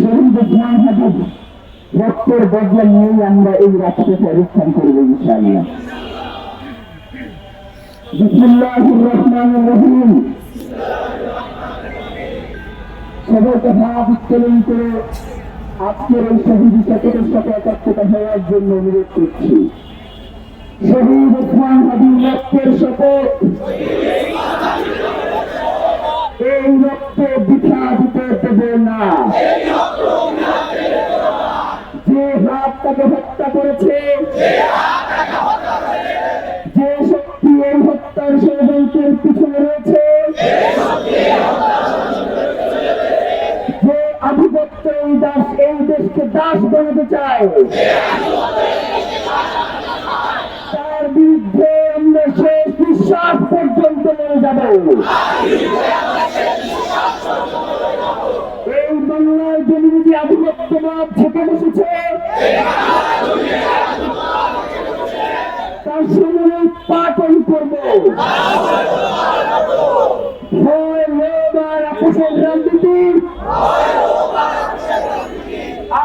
শহীদ ওসমান হাদির রক্তের বদলা নিয়েই আমরা এই রাষ্ট্রকে অবস্থান করবো ইনশাআল্লাহ। বিসমিল্লাহির রহমানির রহিম। সবাইকে হাত উত্তোলন করে আজকের এই শহীদ শপথের সাথে একত্রিত হওয়ার জন্য অনুরোধ করছি। শহীদ ওসমান হাদির রক্তের শপথ, এই রক্ত বৃথা দিতে দেব না। যে হাত তাকে হত্যা করেছে, যে শক্তি এই হত্যার ষড়যন্ত্রের পিছনে রয়েছে, যে আধিপত্য এই দেশকে দাস বানাতে চায়, তার বিরুদ্ধে আমরা শেষ নিঃশ্বাস পর্যন্ত নিয়ে যাব। এই বাংলার জমিনে যে আধিপত্যবাদ থেকে বসেছে, তার সামনে পাঠন করব। ভয়, লোভ আর আপোষের রাজনীতি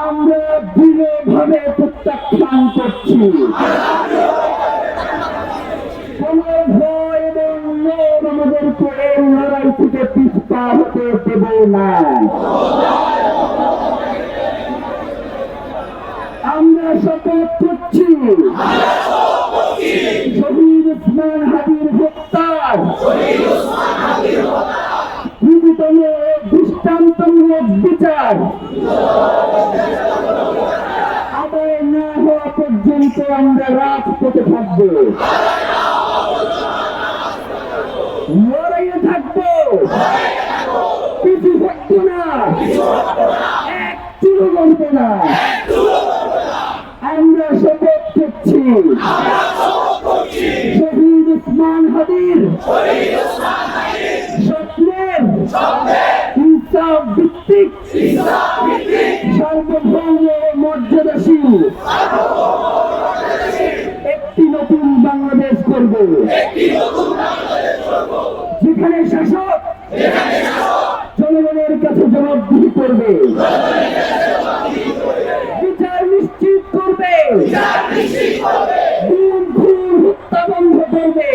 আমরা দৃঢ়ভাবে প্রত্যাখ্যান করছি। কোন ভয় এবং লোভ আমাদেরকে এই লড়াই থেকে পিছপা হতে দেব না। আমরা শপথ করছি শহীদ ওসমান হাদির হত্যার দ্রুততম দৃষ্টান্তমূলক বিচার আদায় না হওয়া পর্যন্ত আমরা রাজপথে থাকবো, লড়াইয়ে থাকবো, কিছু থাকবো না, এক চুলো করবো না। আমরা শপথ করছি শহীদ ওসমান হাদির স্বপ্নের ইনসাফ ভিত্তিক সার্বভৌম মর্যাদাশীল একটি নতুন বাংলাদেশ করব, যেখানে শাসক জনগণের কাছে জবাবদিহি করবে, বিচার নিশ্চিত করবে, খুন হত্যা বন্ধ করবে।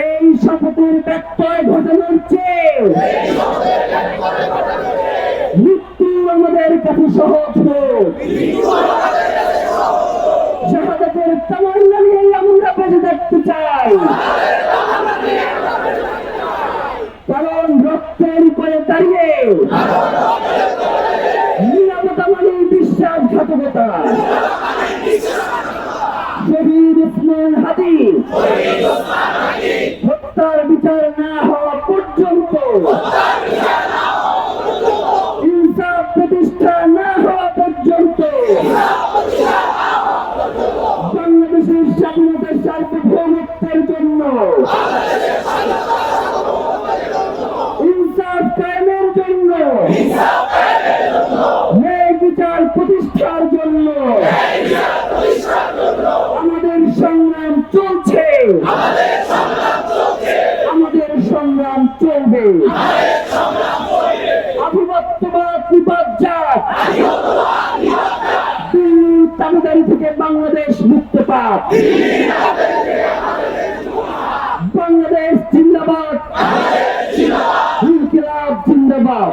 এই শপথের ব্যত্যয় ঘটানোর চেয়ে মৃত্যু আমাদের কাছে সহজ হোক। শাহাদাতের তামান্না নিয়ে আমরা বেঁচে থাকতে চাই, কারণ রক্তের উপরে দাঁড়িয়ে নিরাপত্তা মানে বিশ্বাসঘাতকতা। শহীদ ওসমান হাদি হত্যার বিচার না হওয়া পর্যন্ত, ইনসাফ প্রতিষ্ঠা না হওয়া পর্যন্ত বাংলাদেশের স্বাধীনতার সার্বভৌমত্বের জন্য, ইনসাফ কায়েমের জন্য, ন্যায় বিচার প্রতিষ্ঠার জন্য আমাদের সংগ্রাম চলছে, আমাদের সংগ্রাম চলবে। আধিপত্যবাদ বিপর্যয়, দিল্লির তাবেদারি থেকে বাংলাদেশ মুক্ত পাক। বাংলাদেশ জিন্দাবাদ, ইনকিলাব জিন্দাবাদ।